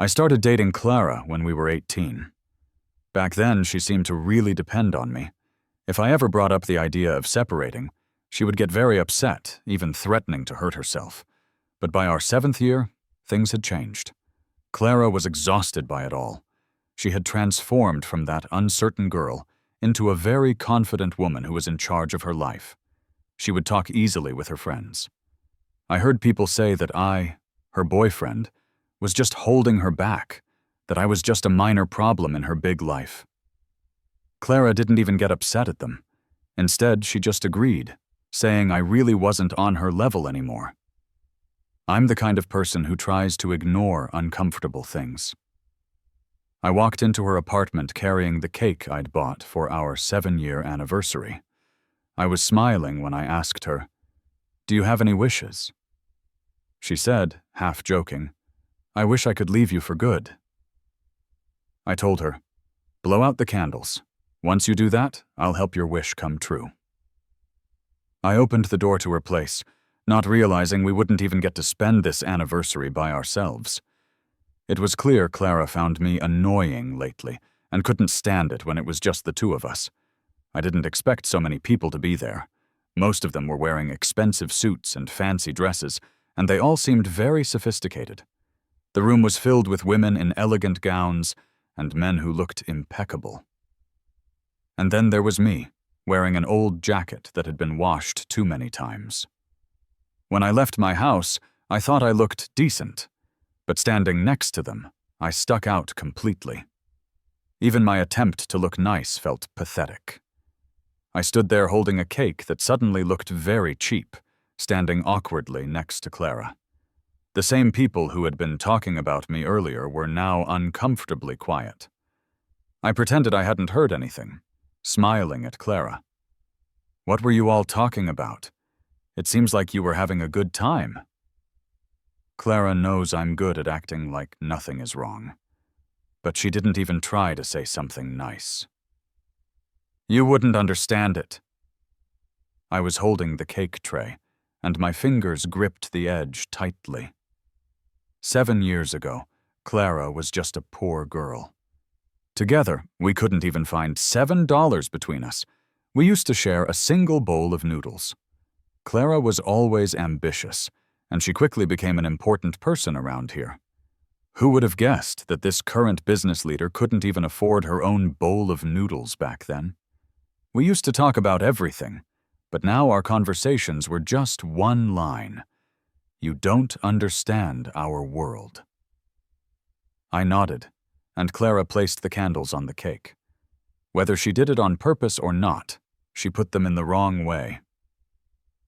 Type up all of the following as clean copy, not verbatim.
I started dating Clara when we were 18. Back then, she seemed to really depend on me. If I ever brought up the idea of separating, she would get very upset, even threatening to hurt herself. But by our 7th year, things had changed. Clara was exhausted by it all. She had transformed from that uncertain girl into a very confident woman who was in charge of her life. She would talk easily with her friends. I heard people say that I, her boyfriend, was just holding her back, that I was just a minor problem in her big life. Clara didn't even get upset at them. Instead, she just agreed, saying I really wasn't on her level anymore. I'm the kind of person who tries to ignore uncomfortable things. I walked into her apartment carrying the cake I'd bought for our 7-year anniversary. I was smiling when I asked her, "Do you have any wishes?" She said, half joking, "I wish I could leave you for good." I told her, "Blow out the candles. Once you do that, I'll help your wish come true." I opened the door to her place, not realizing we wouldn't even get to spend this anniversary by ourselves. It was clear Clara found me annoying lately and couldn't stand it when it was just the two of us. I didn't expect so many people to be there. Most of them were wearing expensive suits and fancy dresses, and they all seemed very sophisticated. The room was filled with women in elegant gowns and men who looked impeccable. And then there was me, wearing an old jacket that had been washed too many times. When I left my house, I thought I looked decent, but standing next to them, I stuck out completely. Even my attempt to look nice felt pathetic. I stood there holding a cake that suddenly looked very cheap, standing awkwardly next to Clara. The same people who had been talking about me earlier were now uncomfortably quiet. I pretended I hadn't heard anything, smiling at Clara. "What were you all talking about? It seems like you were having a good time." Clara knows I'm good at acting like nothing is wrong, but she didn't even try to say something nice. "You wouldn't understand it." I was holding the cake tray, and my fingers gripped the edge tightly. 7 years ago, Clara was just a poor girl. Together, we couldn't even find $7 between us. We used to share a single bowl of noodles. Clara was always ambitious, and she quickly became an important person around here. Who would have guessed that this current business leader couldn't even afford her own bowl of noodles back then? We used to talk about everything, but now our conversations were just one line. "You don't understand our world." I nodded, and Clara placed the candles on the cake. Whether she did it on purpose or not, she put them in the wrong way.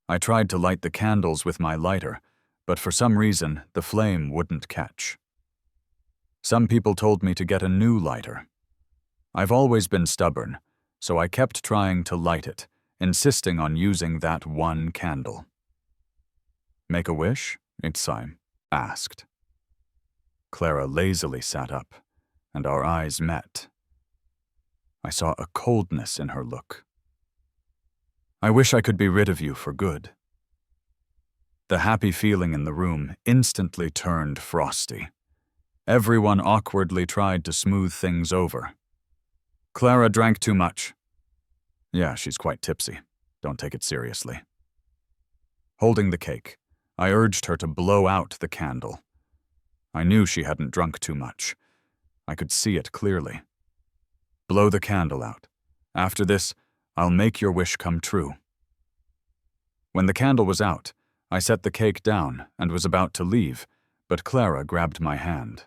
I tried to light the candles with my lighter, but for some reason, the flame wouldn't catch. Some people told me to get a new lighter. I've always been stubborn, so I kept trying to light it, insisting on using that one candle. "Make a wish?" Itzai asked. Clara lazily sat up, and our eyes met. I saw a coldness in her look. "I wish I could be rid of you for good." The happy feeling in the room instantly turned frosty. Everyone awkwardly tried to smooth things over. "Clara drank too much." "Yeah, she's quite tipsy. Don't take it seriously." Holding the cake, I urged her to blow out the candle. I knew she hadn't drunk too much. I could see it clearly. "Blow the candle out. After this, I'll make your wish come true." When the candle was out, I set the cake down and was about to leave, but Clara grabbed my hand.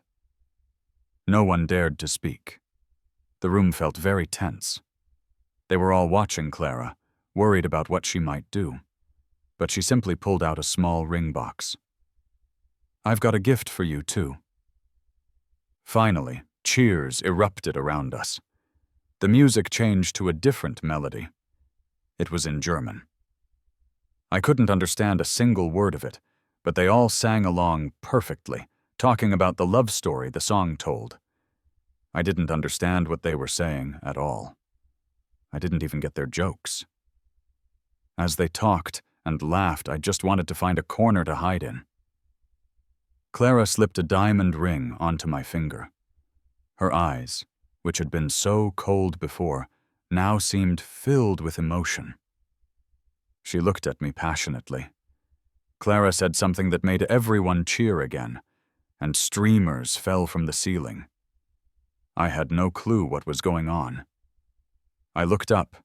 No one dared to speak. The room felt very tense. They were all watching Clara, worried about what she might do. But she simply pulled out a small ring box. "I've got a gift for you, too." Finally, cheers erupted around us. The music changed to a different melody. It was in German. I couldn't understand a single word of it, but they all sang along perfectly, talking about the love story the song told. I didn't understand what they were saying at all. I didn't even get their jokes. As they talked and laughed, I just wanted to find a corner to hide in. Clara slipped a diamond ring onto my finger. Her eyes, which had been so cold before, now seemed filled with emotion. She looked at me passionately. Clara said something that made everyone cheer again, and streamers fell from the ceiling. I had no clue what was going on. I looked up,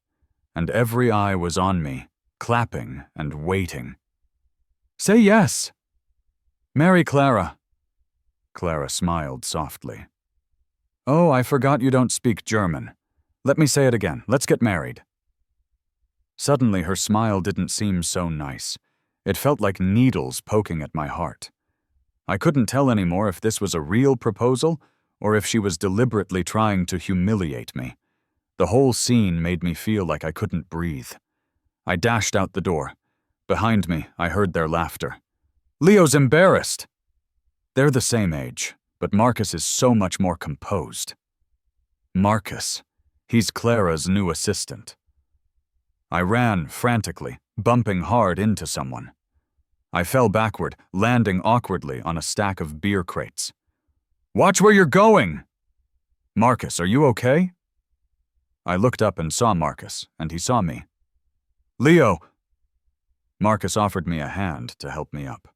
and every eye was on me, clapping and waiting. "Say yes!" "Marry Clara." Clara smiled softly. "Oh, I forgot you don't speak German. Let me say it again. Let's get married." Suddenly her smile didn't seem so nice. It felt like needles poking at my heart. I couldn't tell anymore if this was a real proposal or if she was deliberately trying to humiliate me. The whole scene made me feel like I couldn't breathe. I dashed out the door. Behind me, I heard their laughter. "Leo's embarrassed!" They're the same age, but Marcus is so much more composed. Marcus. He's Clara's new assistant. I ran frantically, bumping hard into someone. I fell backward, landing awkwardly on a stack of beer crates. "Watch where you're going!" "Marcus, are you okay?" I looked up and saw Marcus, and he saw me. "Leo!" Marcus offered me a hand to help me up.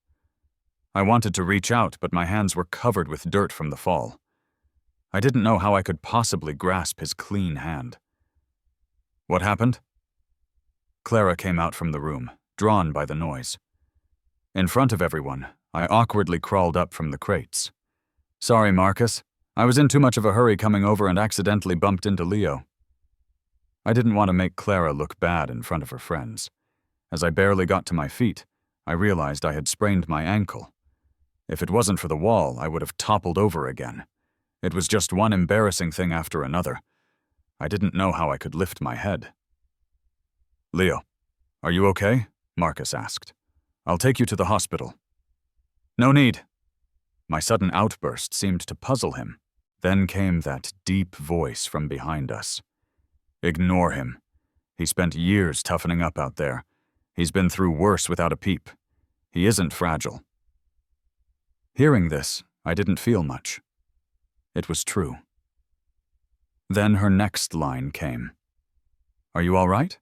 I wanted to reach out, but my hands were covered with dirt from the fall. I didn't know how I could possibly grasp his clean hand. "What happened?" Clara came out from the room, drawn by the noise. In front of everyone, I awkwardly crawled up from the crates. "Sorry, Marcus. I was in too much of a hurry coming over and accidentally bumped into Leo." I didn't want to make Clara look bad in front of her friends. As I barely got to my feet, I realized I had sprained my ankle. If it wasn't for the wall, I would have toppled over again. It was just one embarrassing thing after another. I didn't know how I could lift my head. "Leo, are you okay?" Marcus asked. "I'll take you to the hospital." "No need." My sudden outburst seemed to puzzle him. Then came that deep voice from behind us. "Ignore him. He spent years toughening up out there. He's been through worse without a peep. He isn't fragile." Hearing this, I didn't feel much. It was true. Then her next line came. "Are you all right?"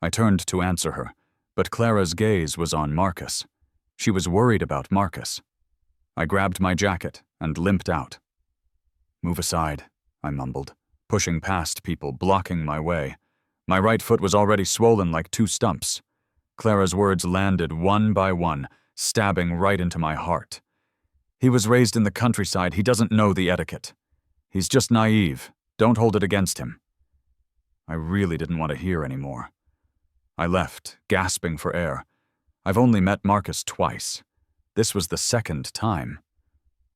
I turned to answer her, but Clara's gaze was on Marcus. She was worried about Marcus. I grabbed my jacket and limped out. "Move aside," I mumbled, pushing past people, blocking my way. My right foot was already swollen like two stumps. Clara's words landed one by one, stabbing right into my heart. "He was raised in the countryside. He doesn't know the etiquette. He's just naive. Don't hold it against him." I really didn't want to hear anymore. I left, gasping for air. I've only met Marcus twice. This was the second time.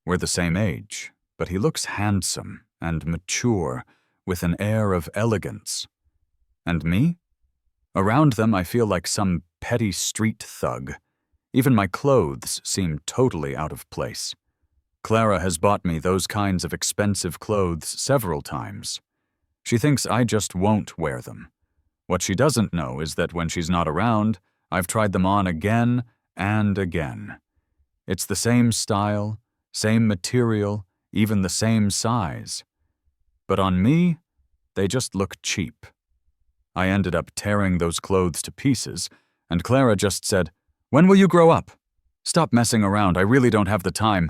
We're the same age, but he looks handsome and mature, with an air of elegance. And me? Around them I feel like some petty street thug. Even my clothes seem totally out of place. Clara has bought me those kinds of expensive clothes several times. She thinks I just won't wear them. What she doesn't know is that when she's not around, I've tried them on again and again. It's the same style, same material, even the same size. But on me, they just look cheap. I ended up tearing those clothes to pieces, and Clara just said, "When will you grow up? Stop messing around, I really don't have the time.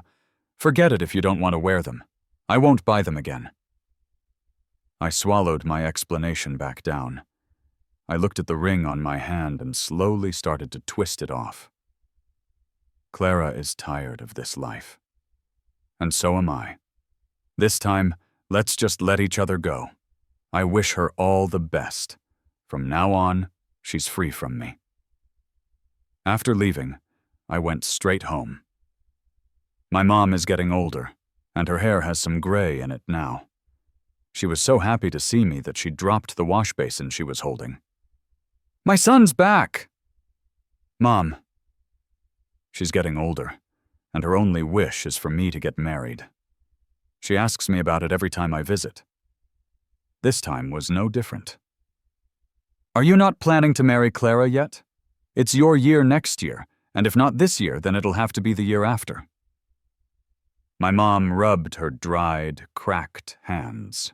Forget it if you don't want to wear them. I won't buy them again." I swallowed my explanation back down. I looked at the ring on my hand and slowly started to twist it off. Clara is tired of this life. And so am I. This time, let's just let each other go. I wish her all the best. From now on, she's free from me. After leaving, I went straight home. My mom is getting older, and her hair has some gray in it now. She was so happy to see me that she dropped the wash basin she was holding. "My son's back!" "Mom." She's getting older, and her only wish is for me to get married. She asks me about it every time I visit. This time was no different. "Are you not planning to marry Clara yet? It's your year next year, and if not this year, then it'll have to be the year after." My mom rubbed her dried, cracked hands.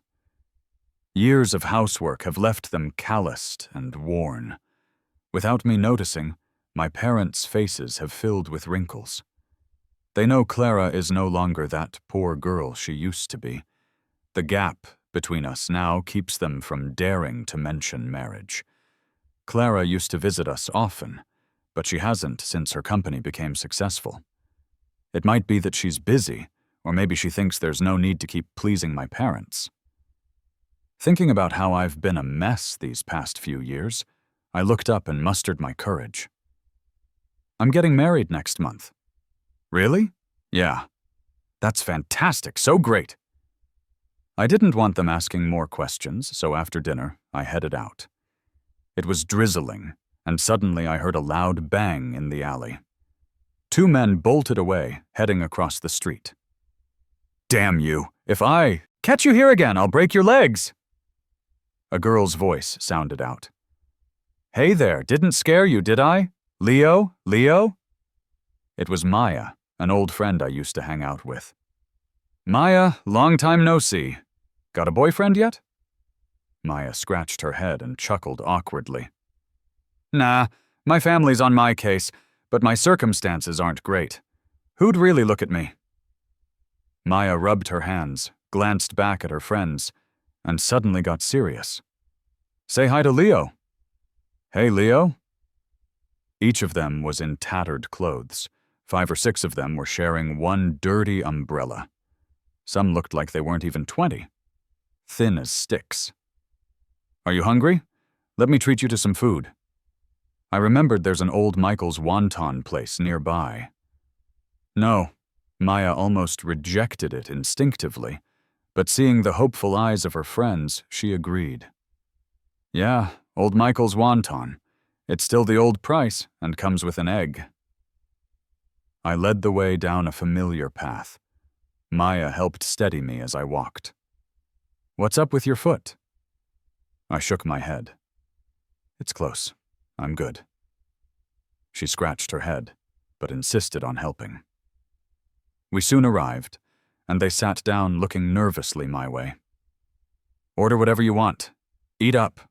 Years of housework have left them calloused and worn. Without me noticing, my parents' faces have filled with wrinkles. They know Clara is no longer that poor girl she used to be. The gap between us now keeps them from daring to mention marriage. Clara used to visit us often, but she hasn't since her company became successful. It might be that she's busy, or maybe she thinks there's no need to keep pleasing my parents. Thinking about how I've been a mess these past few years, I looked up and mustered my courage. "I'm getting married next month." "Really?" "Yeah." "That's fantastic, so great." I didn't want them asking more questions, so after dinner, I headed out. It was drizzling, and suddenly I heard a loud bang in the alley. 2 men bolted away, heading across the street. "Damn you! If I catch you here again, I'll break your legs!" A girl's voice sounded out. "Hey there, didn't scare you, did I? Leo? Leo?" It was Maya, an old friend I used to hang out with. "Maya, long time no see. Got a boyfriend yet?" Maya scratched her head and chuckled awkwardly. "Nah, my family's on my case, but my circumstances aren't great. Who'd really look at me?" Maya rubbed her hands, glanced back at her friends, and suddenly got serious. "Say hi to Leo." "Hey, Leo." Each of them was in tattered clothes. 5 or 6 of them were sharing one dirty umbrella. Some looked like they weren't even 20. Thin as sticks. "Are you hungry? Let me treat you to some food." I remembered there's an old Michael's wonton place nearby. No, Maya almost rejected it instinctively, but seeing the hopeful eyes of her friends, she agreed. "Yeah, old Michael's wonton. It's still the old price and comes with an egg." I led the way down a familiar path. Maya helped steady me as I walked. "What's up with your foot?" I shook my head. "It's close. I'm good." She scratched her head, but insisted on helping. We soon arrived, and they sat down looking nervously my way. "Order whatever you want. Eat up."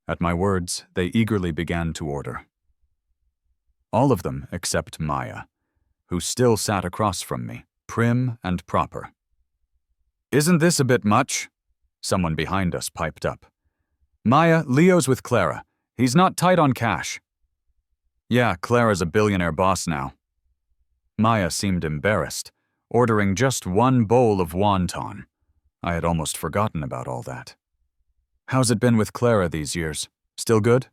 At my words, they eagerly began to order. All of them except Maya, who still sat across from me, prim and proper. "Isn't this a bit much?" Someone behind us piped up. "Maya, Leo's with Clara. He's not tight on cash." "Yeah, Clara's a billionaire boss now." Maya seemed embarrassed, ordering just one bowl of wonton. I had almost forgotten about all that. "How's it been with Clara these years? Still good?"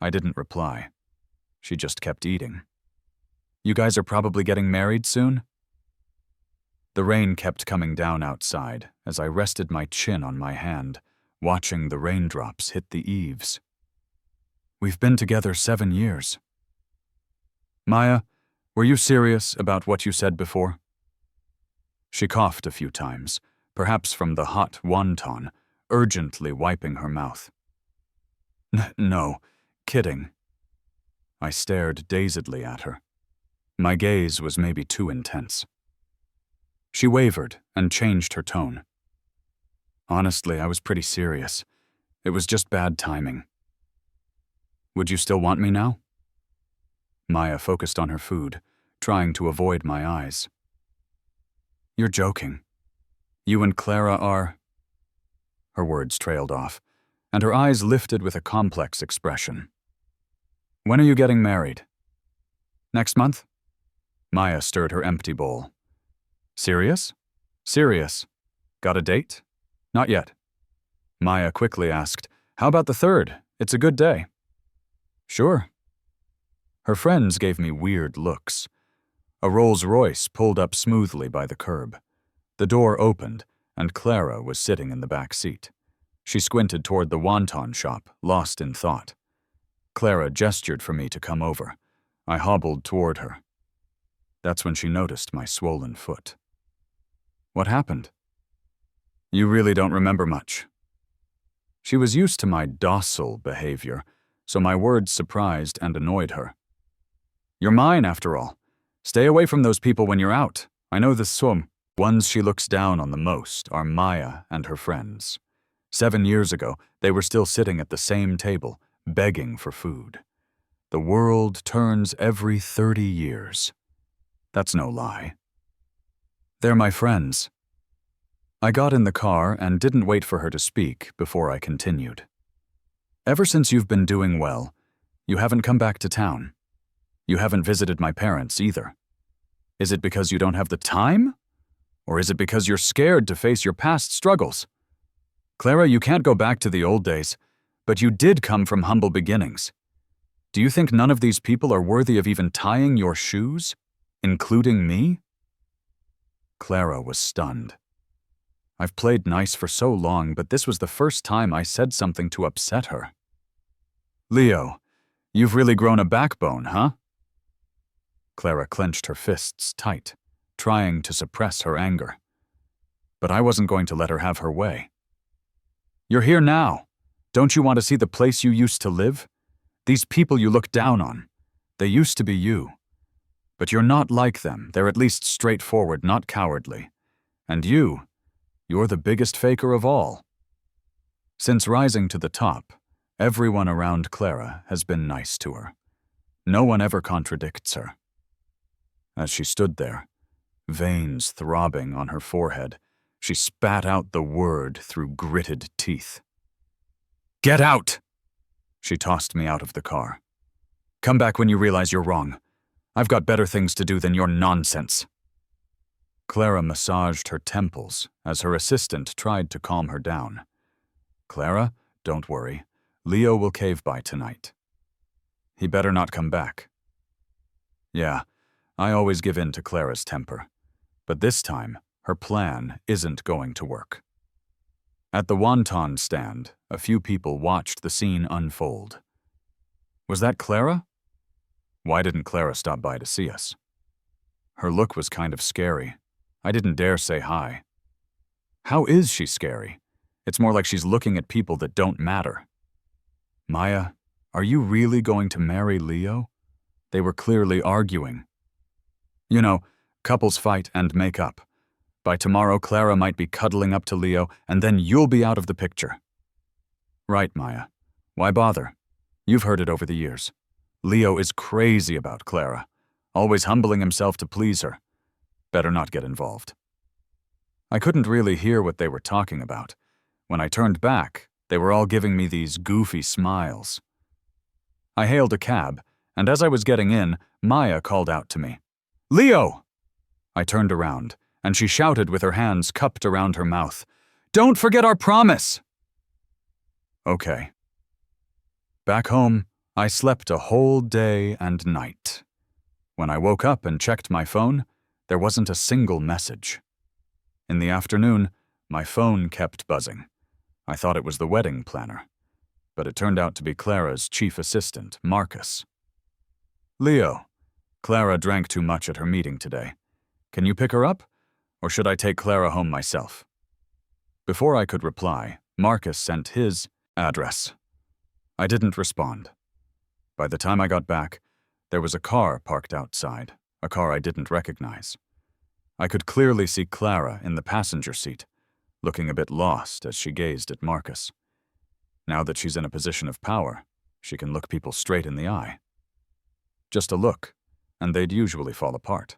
I didn't reply. She just kept eating. "You guys are probably getting married soon?" The rain kept coming down outside as I rested my chin on my hand, watching the raindrops hit the eaves. "We've been together 7 years." "Maya, were you serious about what you said before?" She coughed a few times, perhaps from the hot wonton, urgently wiping her mouth. No, kidding." I stared dazedly at her. My gaze was maybe too intense. She wavered and changed her tone. "Honestly, I was pretty serious. It was just bad timing." "Would you still want me now?" Maya focused on her food, trying to avoid my eyes. "You're joking. You and Clara are—" Her words trailed off, and her eyes lifted with a complex expression. "When are you getting married?" "Next month?" Maya stirred her empty bowl. "Serious?" "Serious. Got a date?" "Not yet." Maya quickly asked, "How about the 3rd? It's a good day." "Sure." Her friends gave me weird looks. A Rolls-Royce pulled up smoothly by the curb. The door opened, and Clara was sitting in the back seat. She squinted toward the wonton shop, lost in thought. Clara gestured for me to come over. I hobbled toward her. That's when she noticed my swollen foot. "What happened?" "You really don't remember much." She was used to my docile behavior, so my words surprised and annoyed her. You're mine, after all. Stay away from those people when you're out. I know the swum. Ones she looks down on the most are Maya and her friends. 7 years ago, they were still sitting at the same table, begging for food. The world turns every 30 years. That's no lie. They're my friends. I got in the car and didn't wait for her to speak before I continued. Ever since you've been doing well, you haven't come back to town. You haven't visited my parents either. Is it because you don't have the time? Or is it because you're scared to face your past struggles? Clara, you can't go back to the old days, but you did come from humble beginnings. Do you think none of these people are worthy of even tying your shoes, including me? Clara was stunned. I've played nice for so long, but this was the first time I said something to upset her. Leo, you've really grown a backbone, huh? Clara clenched her fists tight, trying to suppress her anger. But I wasn't going to let her have her way. You're here now. Don't you want to see the place you used to live? These people you look down on. They used to be you. But you're not like them. They're at least straightforward, not cowardly. And you're the biggest faker of all. Since rising to the top, everyone around Clara has been nice to her. No one ever contradicts her. As she stood there, veins throbbing on her forehead, she spat out the word through gritted teeth. Get out! She tossed me out of the car. Come back when you realize you're wrong. I've got better things to do than your nonsense. Clara massaged her temples as her assistant tried to calm her down. Clara, don't worry. Leo will cave by tonight. He better not come back. Yeah, I always give in to Clara's temper. But this time, her plan isn't going to work. At the wonton stand, a few people watched the scene unfold. Was that Clara? Why didn't Clara stop by to see us? Her look was kind of scary. I didn't dare say hi. How is she scary? It's more like she's looking at people that don't matter. Maya, are you really going to marry Leo? They were clearly arguing. You know, couples fight and make up. By tomorrow, Clara might be cuddling up to Leo, and then you'll be out of the picture. Right, Maya. Why bother? You've heard it over the years. Leo is crazy about Clara, always humbling himself to please her. Better not get involved. I couldn't really hear what they were talking about. When I turned back, they were all giving me these goofy smiles. I hailed a cab, and as I was getting in, Maya called out to me. Leo! I turned around, and she shouted with her hands cupped around her mouth. Don't forget our promise! Okay. Back home, I slept a whole day and night. When I woke up and checked my phone, there wasn't a single message. In the afternoon, my phone kept buzzing. I thought it was the wedding planner, but it turned out to be Clara's chief assistant, Marcus. Leo, Clara drank too much at her meeting today. Can you pick her up, or should I take Clara home myself? Before I could reply, Marcus sent his address. I didn't respond. By the time I got back, there was a car parked outside, a car I didn't recognize. I could clearly see Clara in the passenger seat, looking a bit lost as she gazed at Marcus. Now that she's in a position of power, she can look people straight in the eye. Just a look, and they'd usually fall apart.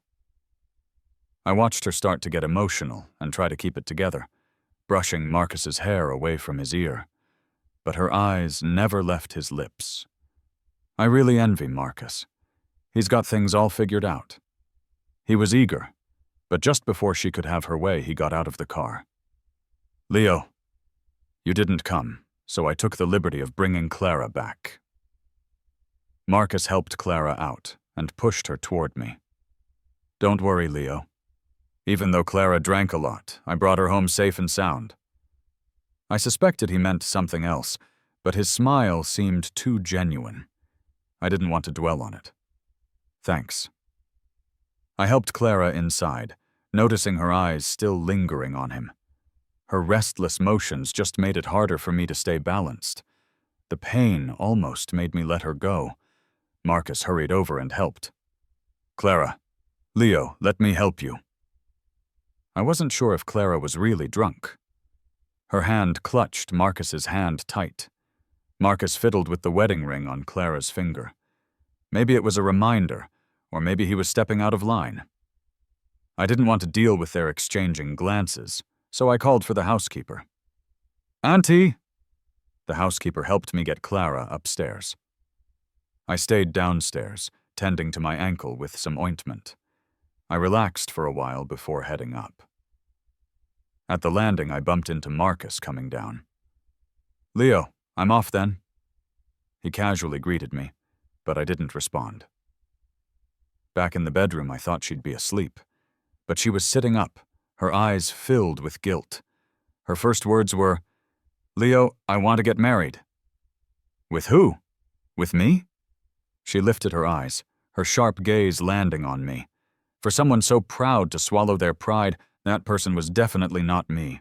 I watched her start to get emotional and try to keep it together, brushing Marcus's hair away from his ear. But her eyes never left his lips. I really envy Marcus. He's got things all figured out. He was eager, but just before she could have her way, he got out of the car. Leo, you didn't come, so I took the liberty of bringing Clara back. Marcus helped Clara out and pushed her toward me. Don't worry, Leo. Even though Clara drank a lot, I brought her home safe and sound. I suspected he meant something else, but his smile seemed too genuine. I didn't want to dwell on it. Thanks. I helped Clara inside, noticing her eyes still lingering on him. Her restless motions just made it harder for me to stay balanced. The pain almost made me let her go. Marcus hurried over and helped. Clara. Leo, let me help you. I wasn't sure if Clara was really drunk. Her hand clutched Marcus's hand tight. Marcus fiddled with the wedding ring on Clara's finger. Maybe it was a reminder, or maybe he was stepping out of line. I didn't want to deal with their exchanging glances, so I called for the housekeeper. Auntie! The housekeeper helped me get Clara upstairs. I stayed downstairs, tending to my ankle with some ointment. I relaxed for a while before heading up. At the landing, I bumped into Marcus coming down. Leo, I'm off then. He casually greeted me, but I didn't respond. Back in the bedroom, I thought she'd be asleep, but she was sitting up, her eyes filled with guilt. Her first words were, Leo, I want to get married. With who? With me? She lifted her eyes, her sharp gaze landing on me. For someone so proud to swallow their pride, that person was definitely not me.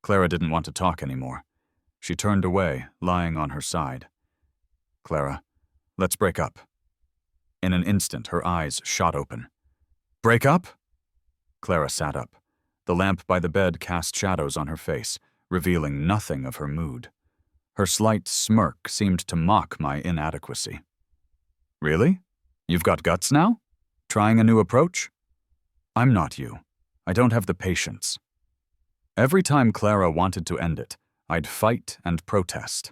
Clara didn't want to talk anymore. She turned away, lying on her side. Clara, let's break up. In an instant, her eyes shot open. Break up? Clara sat up. The lamp by the bed cast shadows on her face, revealing nothing of her mood. Her slight smirk seemed to mock my inadequacy. Really? You've got guts now? Trying a new approach? I'm not you. I don't have the patience. Every time Clara wanted to end it, I'd fight and protest.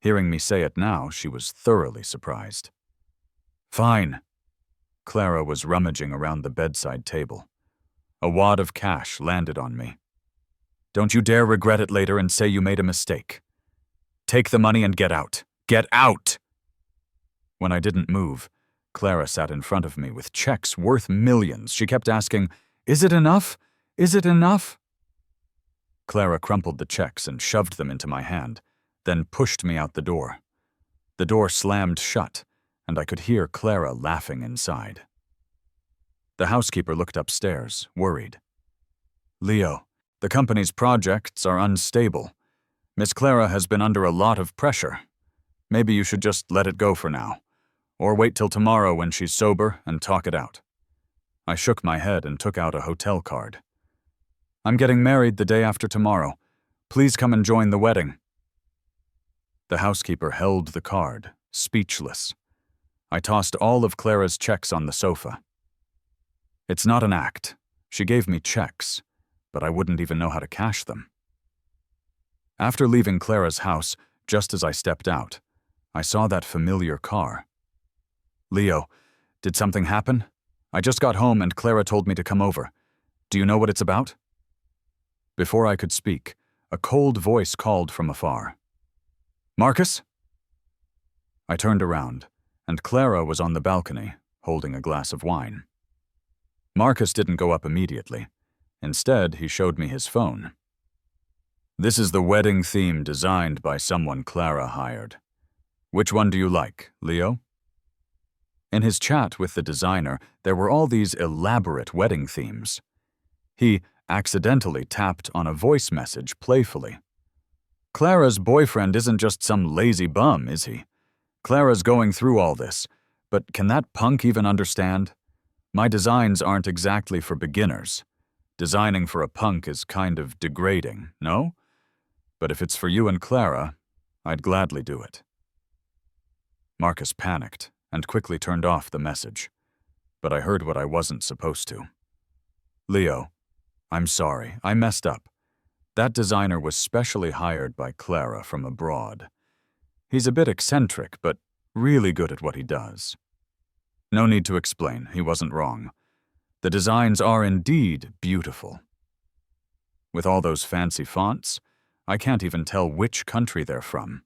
Hearing me say it now, she was thoroughly surprised. Fine. Clara was rummaging around the bedside table. A wad of cash landed on me. Don't you dare regret it later and say you made a mistake. Take the money and get out. Get out! When I didn't move, Clara sat in front of me with checks worth millions. She kept asking, Is it enough? Is it enough? Clara crumpled the checks and shoved them into my hand, then pushed me out the door. The door slammed shut, and I could hear Clara laughing inside. The housekeeper looked upstairs, worried. Leo, the company's projects are unstable. Miss Clara has been under a lot of pressure. Maybe you should just let it go for now, or wait till tomorrow when she's sober and talk it out. I shook my head and took out a hotel card. I'm getting married the day after tomorrow. Please come and join the wedding. The housekeeper held the card, speechless. I tossed all of Clara's checks on the sofa. It's not an act. She gave me checks, but I wouldn't even know how to cash them. After leaving Clara's house, just as I stepped out, I saw that familiar car. Leo, did something happen? I just got home and Clara told me to come over. Do you know what it's about? Before I could speak, a cold voice called from afar. Marcus? I turned around, and Clara was on the balcony, holding a glass of wine. Marcus didn't go up immediately. Instead, he showed me his phone. This is the wedding theme designed by someone Clara hired. Which one do you like, Leo? In his chat with the designer, there were all these elaborate wedding themes. He accidentally tapped on a voice message playfully. Clara's boyfriend isn't just some lazy bum, is he? Clara's going through all this, but can that punk even understand? My designs aren't exactly for beginners. Designing for a punk is kind of degrading, no? But if it's for you and Clara, I'd gladly do it. Marcus panicked and quickly turned off the message, but I heard what I wasn't supposed to. Leo, I'm sorry, I messed up. That designer was specially hired by Clara from abroad. He's a bit eccentric, but really good at what he does. No need to explain, he wasn't wrong. The designs are indeed beautiful. With all those fancy fonts, I can't even tell which country they're from.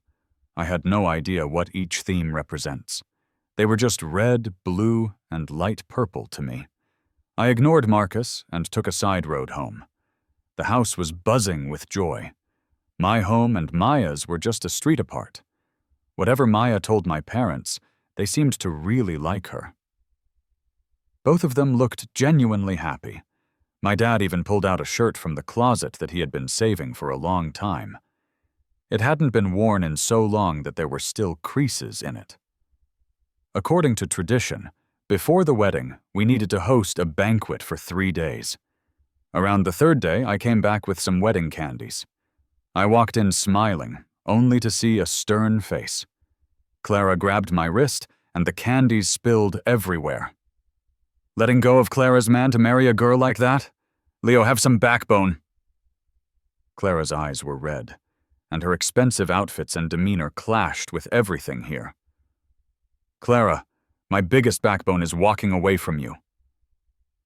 I had no idea what each theme represents. They were just red, blue, and light purple to me. I ignored Marcus and took a side road home. The house was buzzing with joy. My home and Maya's were just a street apart. Whatever Maya told my parents, they seemed to really like her. Both of them looked genuinely happy. My dad even pulled out a shirt from the closet that he had been saving for a long time. It hadn't been worn in so long that there were still creases in it. According to tradition, Before the wedding, we needed to host a banquet for 3 days. Around the third day, I came back with some wedding candies. I walked in smiling, only to see a stern face. Clara grabbed my wrist, and the candies spilled everywhere. Letting go of Clara's man to marry a girl like that? Leo, have some backbone. Clara's eyes were red, and her expensive outfits and demeanor clashed with everything here. Clara, my biggest backbone is walking away from you.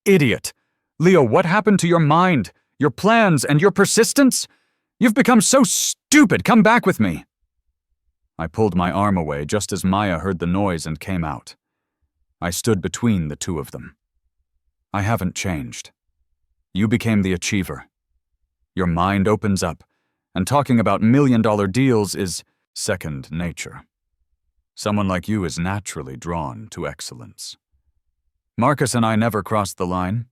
Idiot! Leo, what happened to your mind, your plans, and your persistence? You've become so stupid. Come back with me. I pulled my arm away just as Maya heard the noise and came out. I stood between the two of them. I haven't changed. You became the achiever. Your mind opens up, and talking about million-dollar deals is second nature. Someone like you is naturally drawn to excellence. Marcus and I never crossed the line.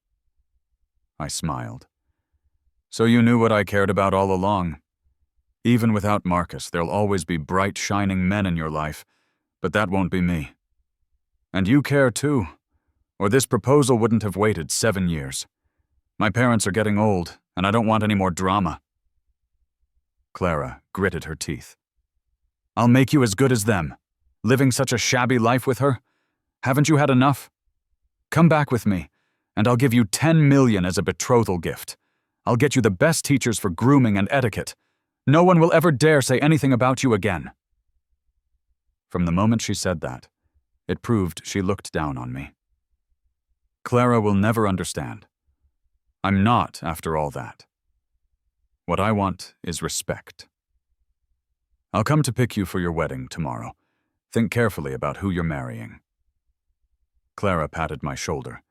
I smiled. So you knew what I cared about all along. Even without Marcus, there'll always be bright, shining men in your life, but that won't be me. And you care too, or this proposal wouldn't have waited 7 years. My parents are getting old, and I don't want any more drama. Clara gritted her teeth. I'll make you as good as them. Living such a shabby life with her? Haven't you had enough? Come back with me, and I'll give you 10 million as a betrothal gift. I'll get you the best teachers for grooming and etiquette. No one will ever dare say anything about you again. From the moment she said that, it proved she looked down on me. Clara will never understand. I'm not, after all that. What I want is respect. I'll come to pick you for your wedding tomorrow. Think carefully about who you're marrying. Clara patted my shoulder,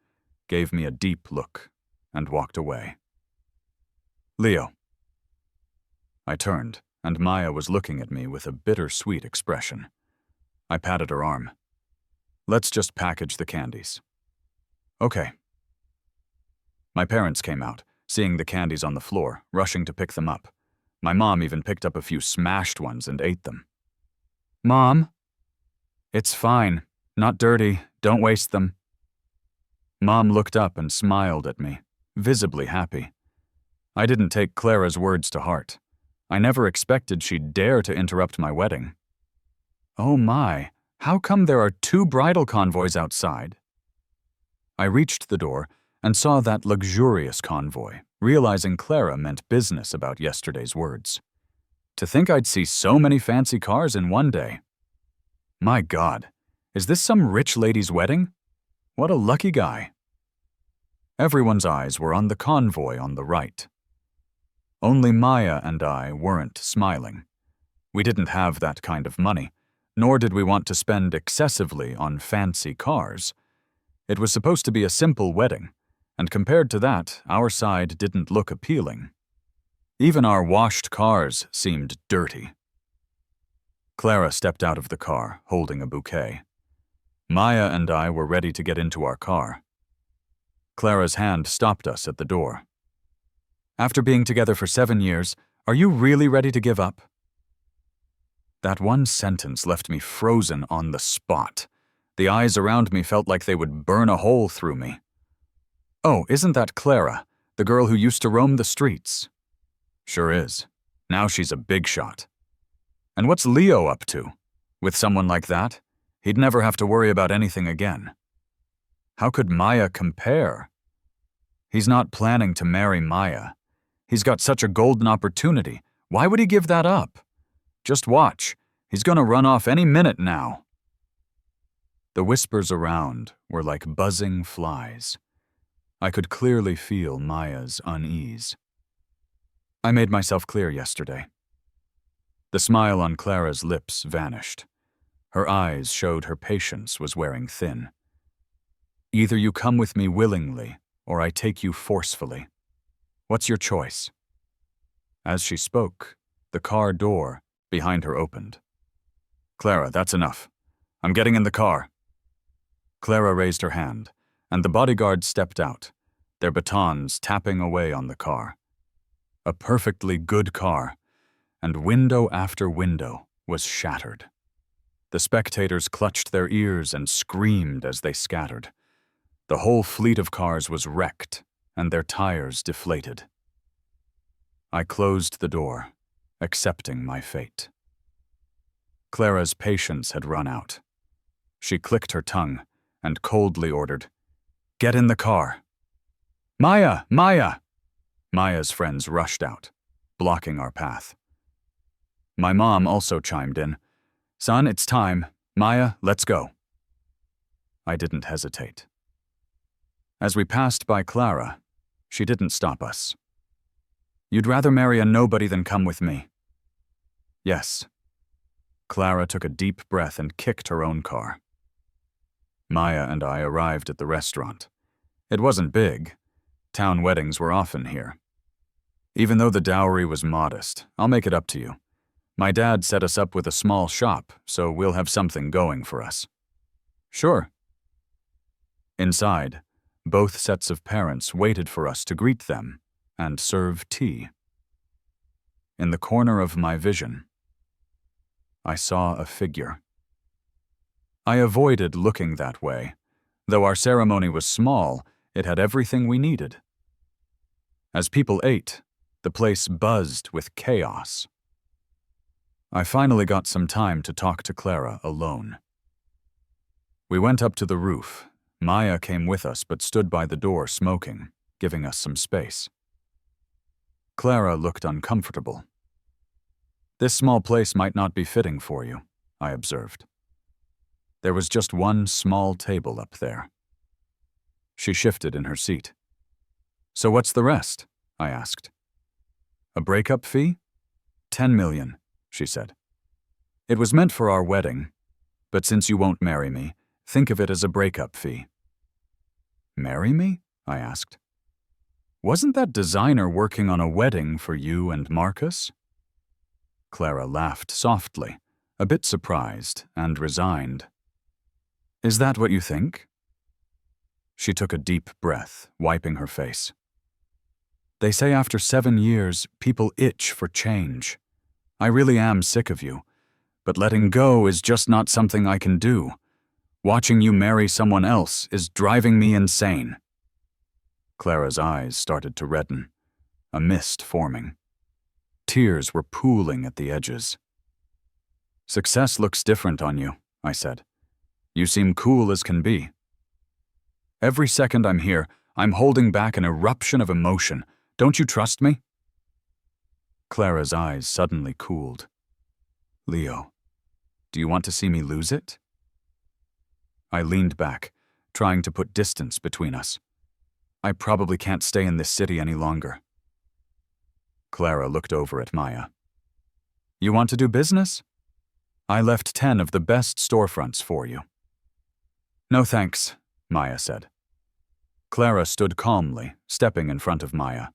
gave me a deep look, and walked away. Leo. I turned, and Maya was looking at me with a bittersweet expression. I patted her arm. Let's just package the candies. Okay. My parents came out, seeing the candies on the floor, rushing to pick them up. My mom even picked up a few smashed ones and ate them. Mom? It's fine. Not dirty. Don't waste them. Mom looked up and smiled at me, visibly happy. I didn't take Clara's words to heart. I never expected she'd dare to interrupt my wedding. Oh my, how come there are 2 bridal convoys outside? I reached the door and saw that luxurious convoy, realizing Clara meant business about yesterday's words. To think I'd see so many fancy cars in one day. My God, is this some rich lady's wedding? What a lucky guy. Everyone's eyes were on the convoy on the right. Only Maya and I weren't smiling. We didn't have that kind of money, nor did we want to spend excessively on fancy cars. It was supposed to be a simple wedding, and compared to that, our side didn't look appealing. Even our washed cars seemed dirty. Clara stepped out of the car, holding a bouquet. Maya and I were ready to get into our car. Clara's hand stopped us at the door. After being together for 7 years, are you really ready to give up? That one sentence left me frozen on the spot. The eyes around me felt like they would burn a hole through me. Oh, isn't that Clara, the girl who used to roam the streets? Sure is. Now she's a big shot. And what's Leo up to? With someone like that, he'd never have to worry about anything again. How could Maya compare? He's not planning to marry Maya. He's got such a golden opportunity. Why would he give that up? Just watch. He's gonna run off any minute now. The whispers around were like buzzing flies. I could clearly feel Maya's unease. I made myself clear yesterday. The smile on Clara's lips vanished. Her eyes showed her patience was wearing thin. Either you come with me willingly, or I take you forcefully. What's your choice? As she spoke, the car door behind her opened. Clara, that's enough. I'm getting in the car. Clara raised her hand, and the bodyguards stepped out, their batons tapping away on the car. A perfectly good car, and window after window was shattered. The spectators clutched their ears and screamed as they scattered. The whole fleet of cars was wrecked, and their tires deflated. I closed the door, accepting my fate. Clara's patience had run out. She clicked her tongue and coldly ordered, "Get in the car." "Maya! Maya!" Maya's friends rushed out, blocking our path. My mom also chimed in, "Son, it's time. Maya, let's go." I didn't hesitate. As we passed by Clara, she didn't stop us. "You'd rather marry a nobody than come with me." "Yes." Clara took a deep breath and kicked her own car. Maya and I arrived at the restaurant. It wasn't big. Town weddings were often here. Even though the dowry was modest, I'll make it up to you. My dad set us up with a small shop, so we'll have something going for us. Sure. Inside, both sets of parents waited for us to greet them and serve tea. In the corner of my vision, I saw a figure. I avoided looking that way. Though our ceremony was small, it had everything we needed. As people ate, the place buzzed with chaos. I finally got some time to talk to Clara alone. We went up to the roof. Maya came with us but stood by the door smoking, giving us some space. Clara looked uncomfortable. "This small place might not be fitting for you," I observed. There was just one small table up there. She shifted in her seat. "So what's the rest?" I asked. "A breakup fee?" $10 million, she said. "It was meant for our wedding, but since you won't marry me, think of it as a breakup fee." "Marry me?" I asked. "Wasn't that designer working on a wedding for you and Marcus?" Clara laughed softly, a bit surprised and resigned. "Is that what you think?" She took a deep breath, wiping her face. "They say after 7 years, people itch for change. I really am sick of you, but letting go is just not something I can do. Watching you marry someone else is driving me insane." Clara's eyes started to redden, a mist forming. Tears were pooling at the edges. "Success looks different on you," I said. "You seem cool as can be." "Every second I'm here, I'm holding back an eruption of emotion. Don't you trust me?" Clara's eyes suddenly cooled. "Leo, do you want to see me lose it?" I leaned back, trying to put distance between us. "I probably can't stay in this city any longer." Clara looked over at Maya. "You want to do business? I left 10 of the best storefronts for you." "No thanks," Maya said. Clara stood calmly, stepping in front of Maya.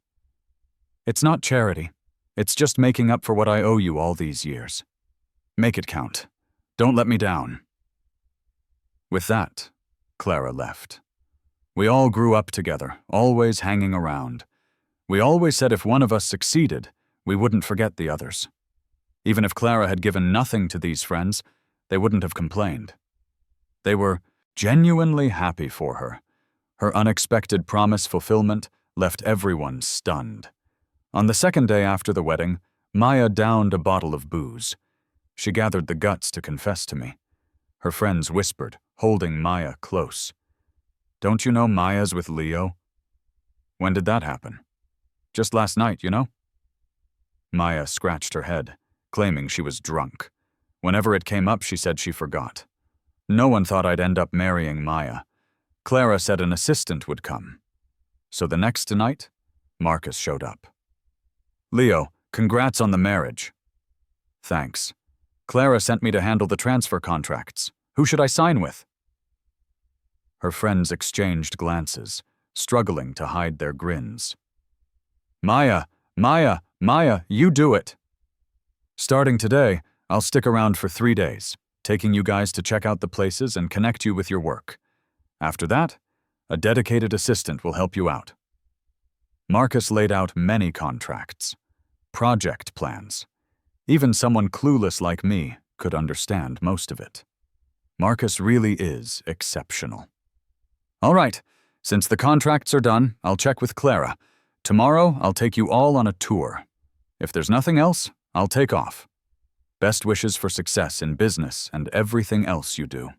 "It's not charity. It's just making up for what I owe you all these years. Make it count. Don't let me down." With that, Clara left. We all grew up together, always hanging around. We always said if one of us succeeded, we wouldn't forget the others. Even if Clara had given nothing to these friends, they wouldn't have complained. They were genuinely happy for her. Her unexpected promise fulfillment left everyone stunned. On the second day after the wedding, Maya downed a bottle of booze. She gathered the guts to confess to me. Her friends whispered, holding Maya close. "Don't you know Maya's with Leo?" "When did that happen?" "Just last night, you know?" Maya scratched her head, claiming she was drunk. Whenever it came up, she said she forgot. No one thought I'd end up marrying Maya. Clara said an assistant would come. So the next night, Marcus showed up. "Leo, congrats on the marriage." "Thanks. Clara sent me to handle the transfer contracts. Who should I sign with?" Her friends exchanged glances, struggling to hide their grins. "Maya, Maya, Maya, you do it." "Starting today, I'll stick around for 3 days, taking you guys to check out the places and connect you with your work. After that, a dedicated assistant will help you out." Marcus laid out many contracts, project plans. Even someone clueless like me could understand most of it. Marcus really is exceptional. All right, since the contracts are done, I'll check with Clara. Tomorrow, I'll take you all on a tour. If there's nothing else, I'll take off. Best wishes for success in business and everything else you do.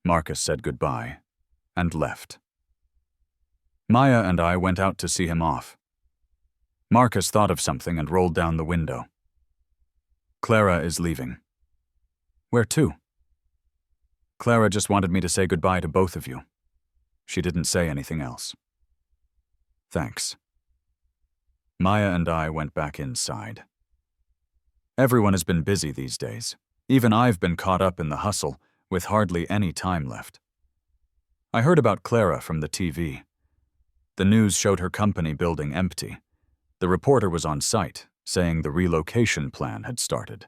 Marcus said goodbye and left. Maya and I went out to see him off. Marcus thought of something and rolled down the window. Clara is leaving. Where to? Clara just wanted me to say goodbye to both of you. She didn't say anything else. Thanks. Maya and I went back inside. Everyone has been busy these days. Even I've been caught up in the hustle, with hardly any time left. I heard about Clara from the TV. The news showed her company building empty. The reporter was on site, saying the relocation plan had started.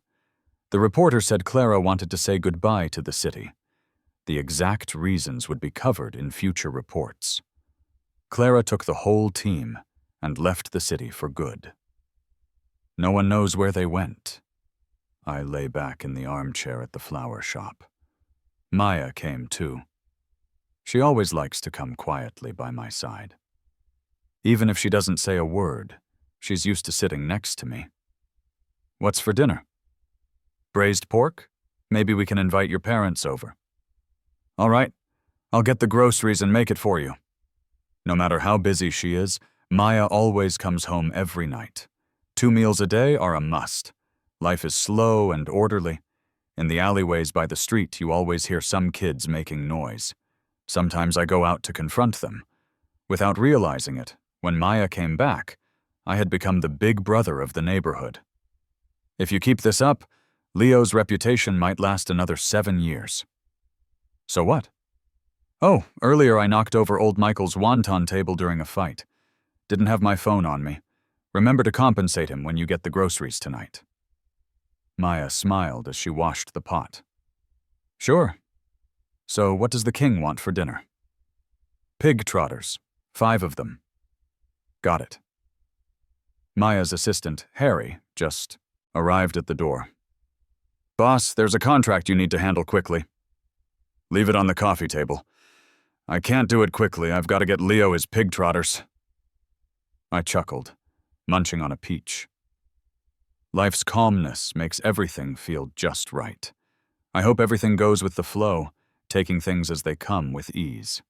The reporter said Clara wanted to say goodbye to the city. The exact reasons would be covered in future reports. Clara took the whole team and left the city for good. No one knows where they went. I lay back in the armchair at the flower shop. Maya came too. She always likes to come quietly by my side. Even if she doesn't say a word, she's used to sitting next to me. What's for dinner? Braised pork? Maybe we can invite your parents over. All right, I'll get the groceries and make it for you. No matter how busy she is, Maya always comes home every night. 2 meals a day are a must. Life is slow and orderly. In the alleyways by the street, you always hear some kids making noise. Sometimes I go out to confront them. Without realizing it, when Maya came back, I had become the big brother of the neighborhood. If you keep this up, Leo's reputation might last another 7 years. So what? Oh, earlier I knocked over old Michael's wonton table during a fight. Didn't have my phone on me. Remember to compensate him when you get the groceries tonight. Maya smiled as she washed the pot. Sure. So what does the king want for dinner? Pig trotters, 5 of them. Got it. Maya's assistant, Harry, just arrived at the door. Boss, there's a contract you need to handle quickly. Leave it on the coffee table. I can't do it quickly. I've got to get Leo his pig trotters. I chuckled, munching on a peach. Life's calmness makes everything feel just right. I hope everything goes with the flow, taking things as they come with ease.